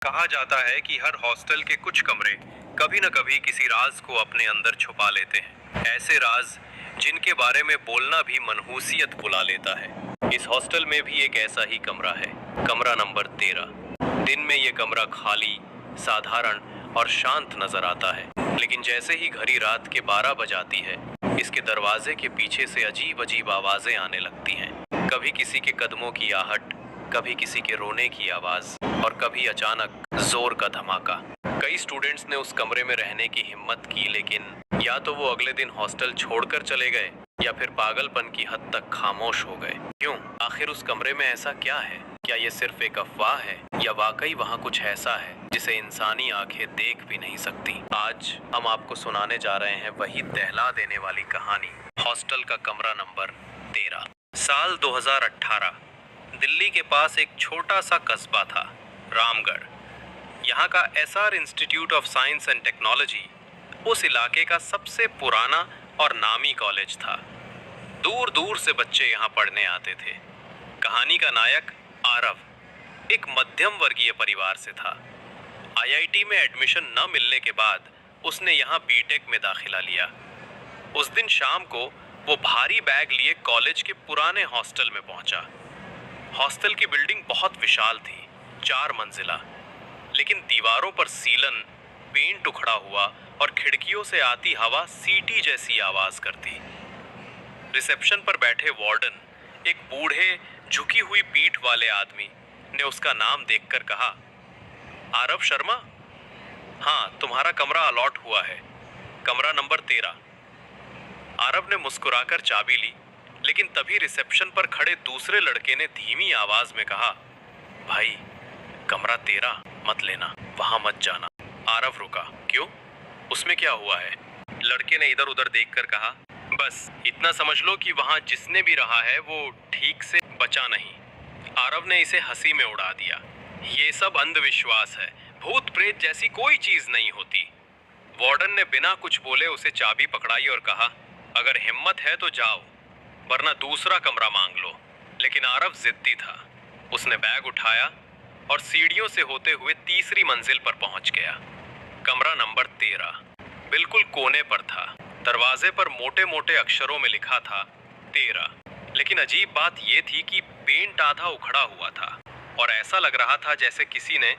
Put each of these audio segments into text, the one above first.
कहा जाता है कि हर हॉस्टल के कुछ कमरे कभी न कभी किसी राज को अपने अंदर छुपा लेते हैं। ऐसे राज जिनके बारे में बोलना भी मनहूसियत बुला लेता है। इस हॉस्टल में भी एक ऐसा ही कमरा है, कमरा नंबर 13। दिन में ये कमरा खाली, साधारण और शांत नजर आता है, लेकिन जैसे ही घड़ी रात के 12 बजाती है, इसके दरवाजे के पीछे से अजीब अजीब आवाजें आने लगती हैं। कभी किसी के कदमों की आहट, कभी किसी के रोने की आवाज और कभी अचानक जोर का धमाका। कई स्टूडेंट्स ने उस कमरे में रहने की हिम्मत की, लेकिन या तो वो अगले दिन हॉस्टल छोड़कर चले गए या फिर पागलपन की हद तक खामोश हो गए। क्यों? आखिर उस कमरे में ऐसा क्या है? क्या ये सिर्फ एक अफवाह है या वाकई वहाँ कुछ ऐसा है जिसे इंसानी आंखें देख भी नहीं सकती? आज हम आपको सुनाने जा रहे हैं वही दहला देने वाली कहानी, हॉस्टल का कमरा नंबर 13। साल 2018। दिल्ली के पास एक छोटा सा कस्बा था, रामगढ़। यहाँ का SR institute of science and technology उस इलाके का सबसे पुराना और नामी कॉलेज था। दूर दूर से बच्चे यहाँ पढ़ने आते थे। कहानी का नायक आरव एक मध्यम वर्गीय परिवार से था। आईआईटी में एडमिशन न मिलने के बाद उसने यहाँ बीटेक में दाखिला लिया। उस दिन शाम को वो भारी बैग लिए कॉलेज के पुराने हॉस्टल में पहुंचा। हॉस्टल की बिल्डिंग बहुत विशाल थी, 4 मंजिला, लेकिन दीवारों पर सीलन, पेंट उखड़ा हुआ और खिड़कियों से आती हवा सीटी जैसी आवाज करती। रिसेप्शन पर बैठे वार्डन, एक बूढ़े झुकी हुई पीठ वाले आदमी ने उसका नाम देखकर कहा, आरव शर्मा? हाँ, तुम्हारा कमरा अलॉट हुआ है, कमरा नंबर 13। आरव ने मुस्कुराकर चाबी ली, लेकिन तभी रिसेप्शन पर खड़े दूसरे लड़के ने धीमी आवाज में कहा, भाई, कमरा 13 मत लेना, वहां मत जाना। आरव रुका। क्यों? उसमें क्या हुआ है? लड़के ने इधर उधर देखकर कहा, बस इतना समझ लो कि वहां जिसने भी रहा है वो ठीक से बचा नहीं। आरव ने इसे हंसी में उड़ा दिया। ये सब अंधविश्वास है, भूत प्रेत जैसी कोई चीज नहीं होती। वार्डन ने बिना कुछ बोले उसे चाबी पकड़ाई और कहा, अगर हिम्मत है तो जाओ, वरना दूसरा कमरा मांग लो। लेकिन आरव जिद्दी था। उसने बैग उठाया और सीढ़ियों से होते हुए तीसरी मंजिल पर पहुंच गया। कमरा नंबर 13 बिल्कुल कोने पर था। दरवाजे पर मोटे मोटे अक्षरों में लिखा था 13। लेकिन अजीब बात यह थी कि पेंट आधा उखड़ा हुआ था और ऐसा लग रहा था जैसे किसी ने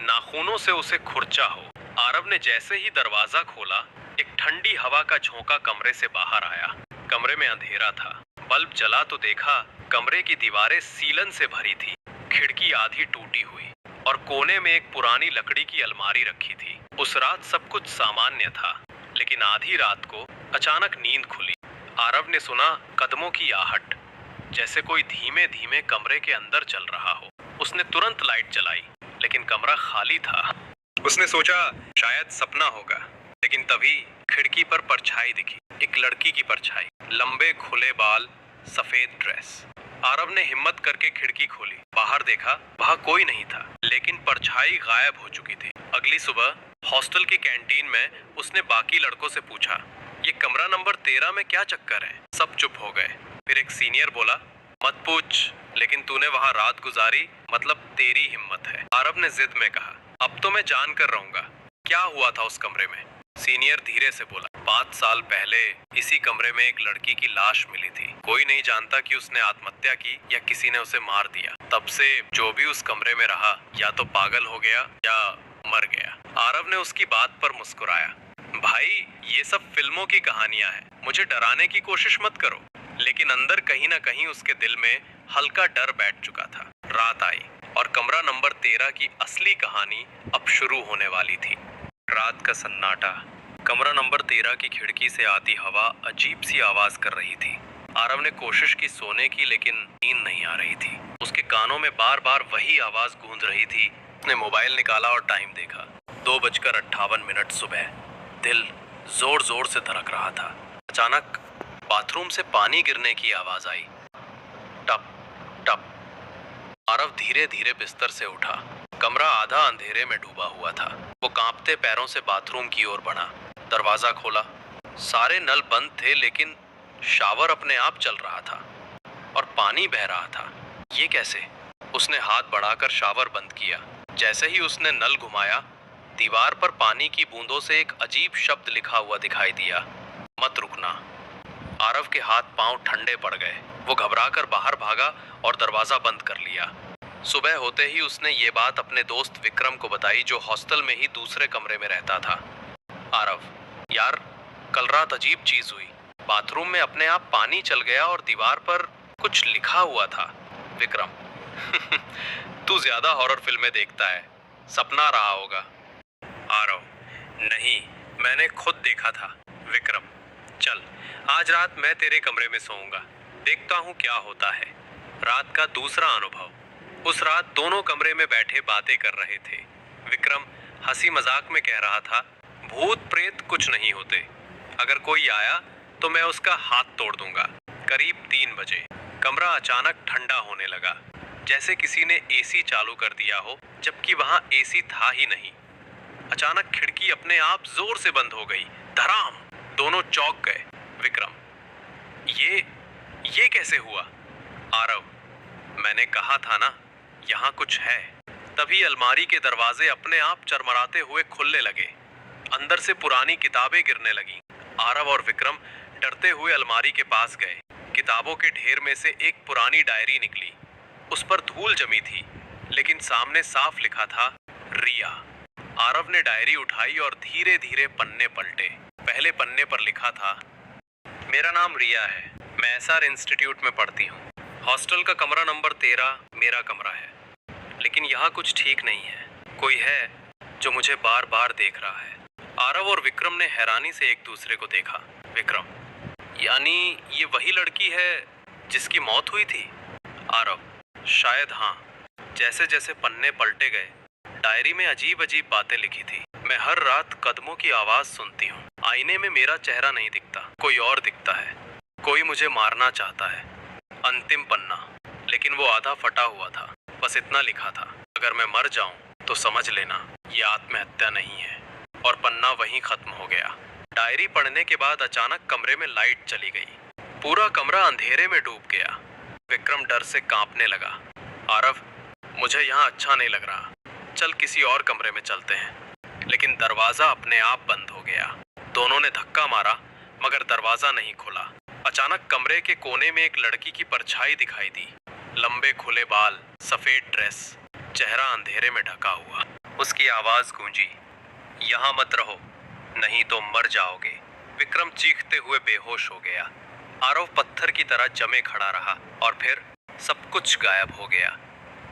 नाखूनों से उसे खुरचा हो। आरव ने जैसे ही दरवाजा खोला, एक ठंडी हवा का झोंका कमरे से बाहर आया। कमरे में अंधेरा था। बल्ब जला तो देखा, कमरे की दीवारें सीलन से भरी थी, खिड़की आधी टूटी हुई और कोने में एक पुरानी लकड़ी की अलमारी रखी थी। उस रात सब कुछ सामान्य था, लेकिन आधी रात को अचानक नींद खुली। आरव ने सुना कदमों की आहट, जैसे कोई धीमे धीमे कमरे के अंदर चल रहा हो। उसने तुरंत लाइट जलाई, लेकिन कमरा खाली था। उसने सोचा शायद सपना होगा, लेकिन तभी खिड़की पर परछाई दिखी, एक लड़की की परछाई, लंबे खुले बाल, सफेद ड्रेस। आरव ने हिम्मत करके खिड़की खोली। बाहर देखा, वहाँ कोई नहीं था, लेकिन परछाई गायब हो चुकी थी। अगली सुबह हॉस्टल की कैंटीन में उसने बाकी लड़कों से पूछा, ये कमरा नंबर 13 में क्या चक्कर है? सब चुप हो गए। फिर एक सीनियर बोला, मत पूछ, लेकिन तूने वहाँ रात गुजारी, मतलब तेरी हिम्मत है। आरव ने जिद में कहा, अब तो मैं जान कर रहूंगा, क्या हुआ था उस कमरे में? सीनियर धीरे से बोला, 5 साल पहले इसी कमरे में एक लड़की की लाश मिली थी। कोई नहीं जानता कि उसने आत्महत्या की या किसी ने उसे मार दिया। तब से जो भी उस कमरे में रहा या तो पागल हो गया या मर गया। आरव ने उसकी बात पर मुस्कुराया, भाई, ये सब फिल्मों की कहानियां हैं, मुझे डराने की कोशिश मत करो। लेकिन अंदर कहीं ना कहीं उसके दिल में हल्का डर बैठ चुका था। रात आई और कमरा नंबर 13 की असली कहानी अब शुरू होने वाली थी। रात का सन्नाटा। कमरा नंबर 13 की खिड़की से आती हवा अजीब सी आवाज कर रही थी। आरव ने कोशिश की सोने की, लेकिन नींद नहीं आ रही थी। उसके कानों में बार बार वही आवाज गूंज रही थी। उसने मोबाइल निकाला और टाइम देखा, 2:58 सुबह। दिल जोर जोर से धड़क रहा था। अचानक बाथरूम से पानी गिरने की आवाज आई, टप टप। आरव धीरे धीरे बिस्तर से उठा। कमरा आधा अंधेरे में डूबा हुआ था। वो कांपते पैरों से बाथरूम की ओर बढ़ा। दरवाजा खोला, सारे नल बंद थे, लेकिन शावर अपने आप चल रहा था और पानी बह रहा था। ये कैसे? उसने हाथ बढ़ाकर शावर बंद किया। जैसे ही उसने नल घुमाया, दीवार पर पानी की बूंदों से एक अजीब शब्द लिखा हुआ दिखाई दिया, मत रुकना। आरव के हाथ पांव ठंडे पड़ गए। वो घबराकर बाहर भागा और दरवाजा बंद कर लिया। सुबह होते ही उसने ये बात अपने दोस्त विक्रम को बताई, जो हॉस्टल में ही दूसरे कमरे में रहता था। आरव, यार कल रात अजीब चीज हुई। बाथरूम में अपने आप पानी चल गया और दीवार पर कुछ लिखा हुआ था। विक्रम, तू ज्यादा हॉरर फिल्में देखता है, सपना रहा होगा। आरव, नहीं, मैंने खुद देखा था। विक्रम, चल आज रात मैं तेरे कमरे में सोऊंगा, देखता हूँ क्या होता है। रात का दूसरा अनुभव। उस रात दोनों कमरे में बैठे बातें कर रहे थे। विक्रम हंसी मजाक में कह रहा था, भूत प्रेत कुछ नहीं होते, अगर कोई आया तो मैं उसका हाथ तोड़ दूंगा। करीब 3 बजे कमरा अचानक ठंडा होने लगा, जैसे किसी ने एसी चालू कर दिया हो, जबकि वहां एसी था ही नहीं। अचानक खिड़की अपने आप जोर से बंद हो गई। धड़ाम! दोनों चौंक गए। विक्रम, ये कैसे हुआ? आरव, मैंने कहा था ना, यहाँ कुछ है। तभी अलमारी के दरवाजे अपने आप चरमराते हुए खुलने लगे। अंदर से पुरानी किताबें गिरने लगीं। आरव और विक्रम डरते हुए अलमारी के पास गए। किताबों के ढेर में से एक पुरानी डायरी निकली। उस पर धूल जमी थी, लेकिन सामने साफ लिखा था, रिया। आरव ने डायरी उठाई और धीरे धीरे पन्ने पलटे। पहले पन्ने पर लिखा था, मेरा नाम रिया है, मैं एसआर इंस्टीट्यूट में पढ़ती हूँ। हॉस्टल का कमरा नंबर 13 मेरा कमरा है, लेकिन यहाँ कुछ ठीक नहीं है। कोई है जो मुझे बार बार देख रहा है। आरव और विक्रम ने हैरानी से एक दूसरे को देखा। विक्रम, यानी ये वही लड़की है जिसकी मौत हुई थी? आरव, शायद हाँ। जैसे जैसे पन्ने पलटे गए, डायरी में अजीब अजीब बातें लिखी थी। मैं हर रात कदमों की आवाज सुनती हूँ। आईने में मेरा चेहरा नहीं दिखता, कोई और दिखता है। कोई मुझे मारना चाहता है। अंतिम पन्ना, लेकिन वो आधा फटा हुआ था। बस इतना लिखा था, अगर मैं मर जाऊं तो समझ लेना ये आत्महत्या नहीं है। और पन्ना वहीं खत्म हो गया। डायरी पढ़ने के बाद अचानक कमरे में लाइट चली गई। पूरा कमरा अंधेरे में डूब गया। विक्रम डर से कांपने लगा। आरव, मुझे यहाँ अच्छा नहीं लग रहा, चल किसी और कमरे में चलते हैं। लेकिन दरवाजा अपने आप बंद हो गया। दोनों ने धक्का मारा, मगर दरवाजा नहीं खुला। अचानक कमरे के कोने में एक लड़की की परछाई दिखाई दी। लंबे खुले बाल, सफेद ड्रेस, चेहरा अंधेरे में ढका हुआ। उसकी आवाज गूंजी, यहाँ मत रहो, नहीं तो मर जाओगे। विक्रम चीखते हुए बेहोश हो गया। आरव पत्थर की तरह जमे खड़ा रहा और फिर सब कुछ गायब हो गया।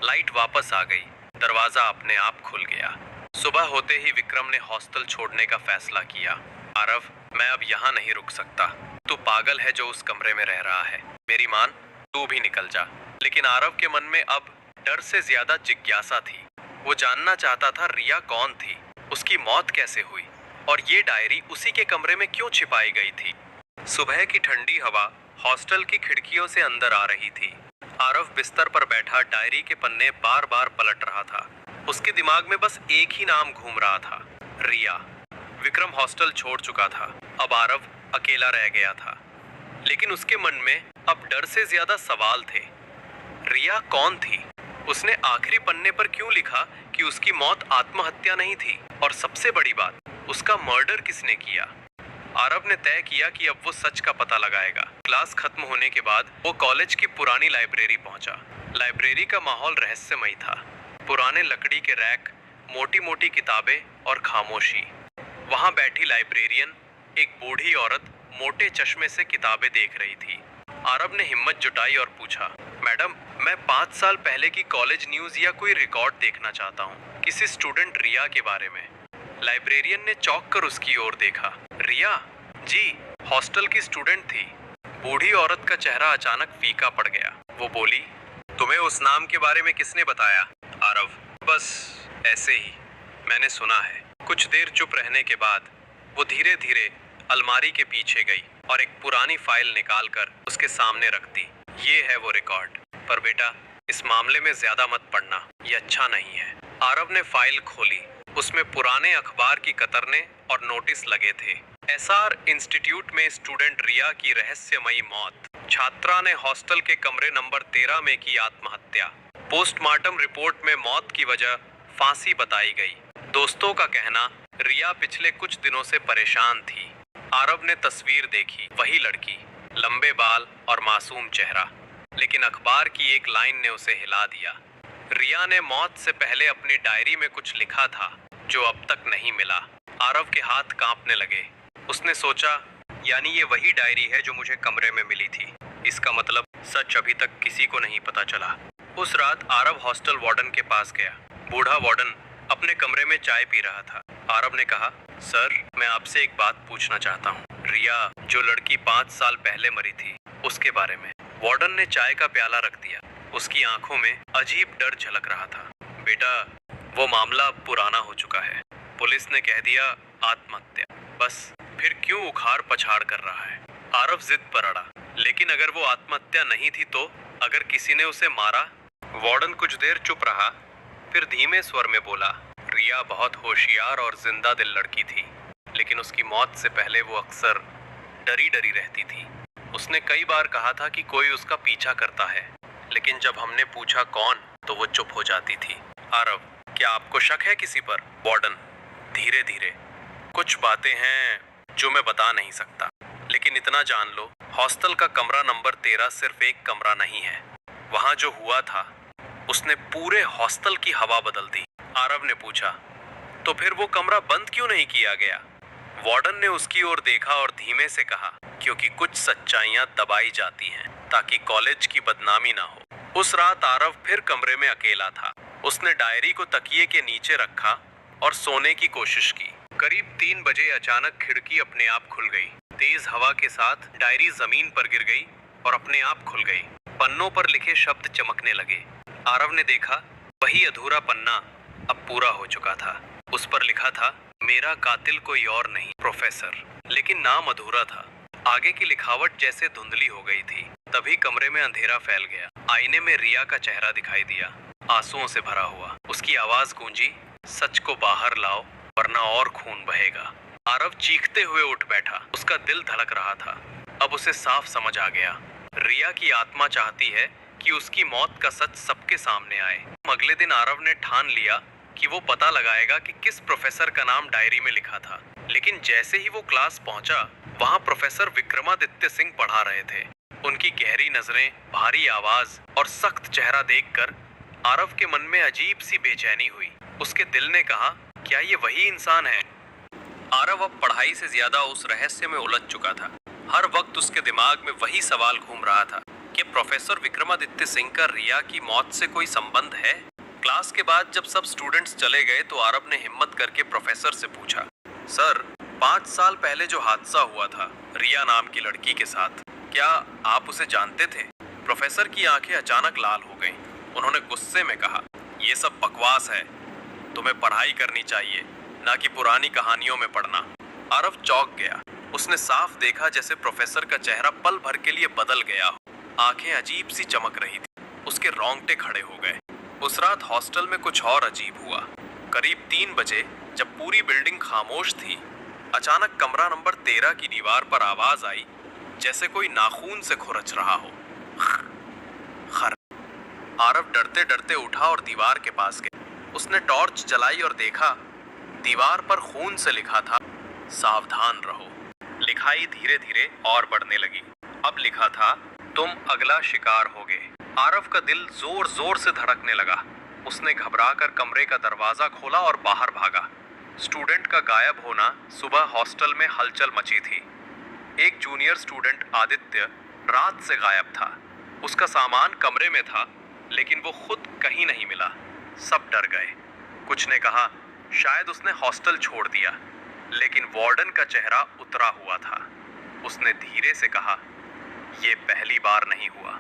लाइट वापस आ गई, दरवाजा अपने आप खुल गया। सुबह होते ही विक्रम ने हॉस्टल छोड़ने का फैसला किया। आरव, मैं अब यहाँ नहीं रुक सकता। तू पागल है जो उस कमरे में रह रहा है। मेरी मान, तू भी निकल जा। लेकिन आरव के मन में अब डर से ज्यादा जिज्ञासा थी। वो जानना चाहता था रिया कौन थी, उसकी मौत कैसे हुई, और ये डायरी उसी के कमरे में क्यों छिपाई गई थी। सुबह की ठंडी हवा हॉस्टल की खिड़कियों से अंदर आ रही थी। आरव बिस्तर पर बैठा डायरी के पन्ने बार बार पलट रहा था। उसके दिमाग में बस एक ही नाम घूम रहा था, रिया। विक्रम हॉस्टल छोड़ चुका था, अब आरव अकेला रह गया था। लेकिन उसके मन में अब डर से ज्यादा सवाल थे। रिया कौन थी? उसने आखिरी पन्ने पर क्यों लिखा कि उसकी मौत आत्महत्या नहीं थी? और सबसे बड़ी बात, उसका मर्डर किसने किया? आरव ने तय किया कि अब वो सच का पता लगाएगा। क्लास खत्म होने के बाद वो कॉलेज की पुरानी लाइब्रेरी पहुंचा। लाइब्रेरी का माहौल रहस्यमयी था। पुराने लकड़ी के रैक, मोटी मोटी किताबें और खामोशी। वहां बैठी लाइब्रेरियन, एक बूढ़ी औरत, मोटे चश्मे से किताबें देख रही थी। आरव ने हिम्मत जुटाई और पूछा, मैडम, मैं 5 साल पहले की कॉलेज न्यूज या कोई रिकॉर्ड देखना चाहता हूँ, किसी स्टूडेंट रिया के बारे में। लाइब्रेरियन ने चौंक कर उसकी ओर देखा। रिया? जी, हॉस्टल की स्टूडेंट थी। बूढ़ी औरत का चेहरा अचानक फीका पड़ गया। वो बोली, तुम्हें उस नाम के बारे में किसने बताया? आरव, बस ऐसे ही, मैंने सुना है। कुछ देर चुप रहने के बाद वो धीरे धीरे अलमारी के पीछे गई और एक पुरानी फाइल निकालकर उसके सामने रख दी। ये है वो रिकॉर्ड, पर बेटा इस मामले में ज्यादा मत पढ़ना, ये अच्छा नहीं है। आरव ने फाइल खोली। उसमें पुराने अखबार की कतरने और नोटिस लगे थे। एसआर इंस्टीट्यूट में स्टूडेंट रिया की रहस्यमयी मौत। छात्रा ने हॉस्टल के कमरे नंबर 13 में की आत्महत्या। पोस्टमार्टम रिपोर्ट में मौत की वजह फांसी बताई गई। दोस्तों का कहना, रिया पिछले कुछ दिनों से परेशान थी। आरव ने तस्वीर देखी, वही लड़की, लंबे बाल और मासूम चेहरा, लेकिन अखबार की एक लाइन ने उसे हिला दिया। रिया ने मौत से पहले अपनी डायरी में कुछ लिखा था जो अब तक नहीं मिला। आरव के हाथ कांपने लगे। उसने सोचा, यानी ये वही डायरी है जो मुझे कमरे में मिली थी। इसका मतलब सच अभी तक किसी को नहीं पता चला। उस रात आरव हॉस्टल वार्डन के पास गया। बूढ़ा वार्डन अपने कमरे में चाय पी रहा था। आरव ने कहा, सर, मैं आपसे एक बात पूछना चाहता हूँ। रिया, जो लड़की 5 साल पहले मरी थी, उसके बारे में। वार्डन ने चाय का प्याला रख दिया। उसकी आंखों में अजीब डर झलक रहा था। बेटा, वो मामला अब पुराना हो चुका है। पुलिस ने कह दिया आत्महत्या। बस फिर क्यों उखाड़ पछाड़ कर रहा है? आरव जिद पर अड़ा। लेकिन अगर वो आत्महत्या नहीं थी तो? अगर किसी ने उसे मारा? वार्डन कुछ देर चुप रहा, फिर धीमे स्वर में बोला, रिया बहुत होशियार और जिंदा दिल लड़की थी, लेकिन उसकी मौत से पहले वो अक्सर डरी डरी रहती थी। उसने कई बार कहा था कि कोई उसका पीछा करता है, लेकिन जब हमने पूछा कौन, तो वो चुप हो जाती थी। आरव, क्या आपको शक है किसी पर? वार्डन धीरे धीरे, कुछ बातें हैं जो मैं बता नहीं सकता, लेकिन इतना जान लो, हॉस्टल का कमरा नंबर 13 सिर्फ एक कमरा नहीं है। वहां जो हुआ था उसने पूरे हॉस्टल की हवा बदल दी। आरव ने पूछा, तो फिर वो कमरा बंद क्यों नहीं किया गया? वार्डन ने उसकी ओर देखा और धीमे से कहा, क्योंकि कुछ सच्चाइयां दबाई जाती हैं ताकि कॉलेज की बदनामी ना हो। उस रात आरव फिर कमरे में अकेला था। उसने डायरी को तकिए के नीचे रखा और सोने की कोशिश की। करीब 3 बजे अचानक खिड़की अपने आप खुल गई। तेज हवा के साथ डायरी जमीन पर गिर गई और अपने आप खुल गई। पन्नों पर लिखे शब्द चमकने लगे। आरव ने देखा, वही अधूरा पन्ना अब पूरा हो चुका था। उस पर लिखा था, मेरा कातिल कोई और नहीं, प्रोफेसर। लेकिन नाम अधूरा था। आगे की लिखावट जैसे धुंधली हो गई थी। तभी कमरे में अंधेरा फैल गया। आईने में रिया का चेहरा दिखाई दिया, आंसुओं से भरा हुआ। उसकी आवाज गूंजी, सच को बाहर लाओ वरना और खून बहेगा। आरव चीखते हुए उठ बैठा। उसका दिल धड़क रहा था। अब उसे साफ समझ आ गया, रिया की आत्मा चाहती है कि उसकी मौत का सच सबके सामने आए। अगले दिन आरव ने ठान लिया कि वो पता लगाएगा कि किस प्रोफेसर का नाम डायरी में लिखा था। लेकिन जैसे ही वो क्लास पहुंचा, वहां प्रोफेसर विक्रमादित्य सिंह पढ़ा रहे थे। उनकी गहरी नजरें, भारी आवाज और सख्त चेहरा देखकर आरव के मन में अजीब सी बेचैनी हुई। उसके दिल ने कहा, क्या ये वही इंसान है? आरव अब पढ़ाई से ज्यादा उस रहस्य में उलझ चुका था। हर वक्त उसके दिमाग में वही सवाल घूम रहा था कि प्रोफेसर विक्रमादित्य सिंह का रिया की मौत से कोई संबंध है? क्लास के बाद जब सब स्टूडेंट्स चले गए तो आरव ने हिम्मत करके प्रोफेसर से पूछा, सर, 5 साल पहले जो हादसा हुआ था रिया नाम की लड़की के साथ, क्या आप उसे जानते थे? प्रोफेसर की आंखें अचानक लाल हो गईं। उन्होंने गुस्से में कहा, ये सब बकवास है। तुम्हें पढ़ाई करनी चाहिए, ना कि पुरानी कहानियों में पढ़ना। आरव चौंक गया। उसने साफ देखा जैसे प्रोफेसर का चेहरा पल भर के लिए बदल गया हो। आंखें अजीब सी चमक रही थी। उसके रोंगटे खड़े हो गए। उस रात हॉस्टल में कुछ और अजीब हुआ। करीब 3 बजे जब पूरी बिल्डिंग खामोश थी, अचानक कमरा नंबर 13 की दीवार पर आवाज आई, जैसे कोई नाखून से खुरच रहा हो। खर। आरव डरते डरते उठा और दीवार के पास गया। उसने टॉर्च जलाई और देखा, दीवार पर खून से लिखा था, सावधान रहो। लिखाई धीरे धीरे और बढ़ने लगी। अब लिखा था, तुम अगला शिकार होगे। आरव का दिल जोर जोर से धड़कने लगा। उसने घबराकर कमरे का दरवाजा खोला और बाहर भागा। स्टूडेंट का गायब होना सुबह हॉस्टल में हलचल मची थी। एक जूनियर स्टूडेंट आदित्य रात से गायब था। उसका सामान कमरे में था, लेकिन वो खुद कहीं नहीं मिला। सब डर गए। कुछ ने कहा शायद उसने हॉस्टल छोड़ दिया, लेकिन वार्डन का चेहरा उतरा हुआ था। उसने धीरे से कहा, ये पहली बार नहीं हुआ,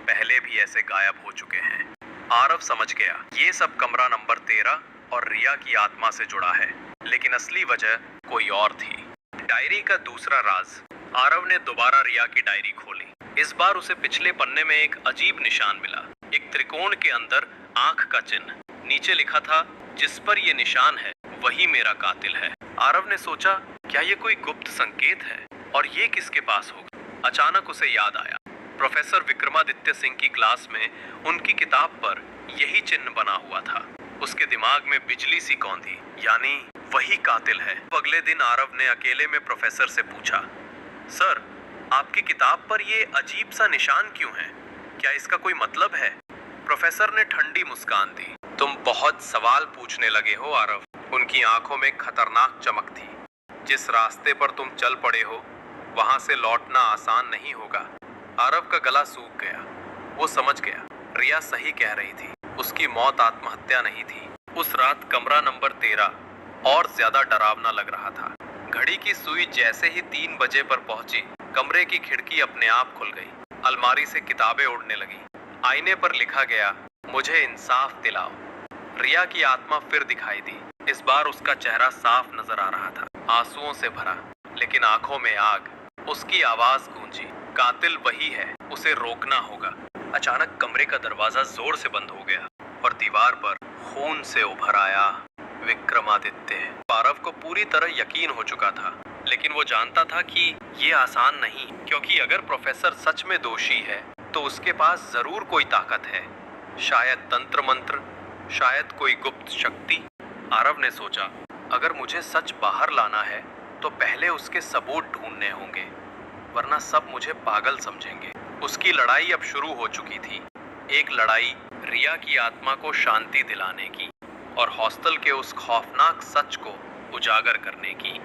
पहले भी ऐसे गायब हो चुके हैं। आरव समझ गया, ये सब कमरा नंबर 13 और रिया की आत्मा से जुड़ा है, लेकिन असली वजह कोई और थी। डायरी का दूसरा राज। आरव ने दोबारा रिया की डायरी खोली। इस बार उसे पिछले पन्ने में एक अजीब निशान मिला। एक त्रिकोण के अंदर आंख का चिन्ह। नीचे लिखा था, जिस पर ये निशान है वही मेरा कातिल है। आरव ने सोचा, क्या ये कोई गुप्त संकेत है और ये किसके पास होगा? अचानक उसे याद आया, प्रोफेसर विक्रमादित्य सिंह की क्लास में उनकी किताब पर यही चिन्ह बना हुआ था। उसके दिमाग में बिजली सी कौंधी, यानी वही कातिल है। अगले दिन आरव ने अकेले में प्रोफेसर से पूछा, सर, आपकी किताब पर ये अजीब सा निशान क्यों है? क्या इसका कोई मतलब है? प्रोफेसर ने ठंडी मुस्कान दी। तुम बहुत सवाल पूछने लगे हो आरव। उनकी आंखों में खतरनाक चमक थी। जिस रास्ते पर तुम चल पड़े हो वहां से लौटना आसान नहीं होगा। आरव का गला सूख गया। वो समझ गया, रिया सही कह रही थी। उसकी मौत आत्महत्या नहीं थी। उस रात कमरा नंबर 13 और ज्यादा डरावना लग रहा था। घड़ी की सुई जैसे ही 3 बजे पर पहुंची, कमरे की खिड़की अपने आप खुल गई। अलमारी से किताबें उड़ने लगी। आईने पर लिखा गया, मुझे इंसाफ दिलाओ। रिया की आत्मा फिर दिखाई दी। इस बार उसका चेहरा साफ नजर आ रहा था, आंसुओं से भरा, लेकिन आंखों में आग। उसकी आवाज गूंजी, कातिल वही है, उसे रोकना होगा। अचानक कमरे का दरवाजा जोर से बंद हो गया और दीवार पर खून से उभर आया विक्रमादित्य। आरव को पूरी तरह यकीन हो चुका था, लेकिन वो जानता था कि ये आसान नहीं, क्योंकि अगर प्रोफेसर सच में दोषी है तो उसके पास जरूर कोई ताकत है। शायद तंत्र मंत्र, शायद कोई गुप्त शक्ति। आरव ने सोचा, अगर मुझे सच बाहर लाना है तो पहले उसके सबूत ढूंढने होंगे, वरना सब मुझे पागल समझेंगे। उसकी लड़ाई अब शुरू हो चुकी थी। एक लड़ाई रिया की आत्मा को शांति दिलाने की और हॉस्टल के उस खौफनाक सच को उजागर करने की।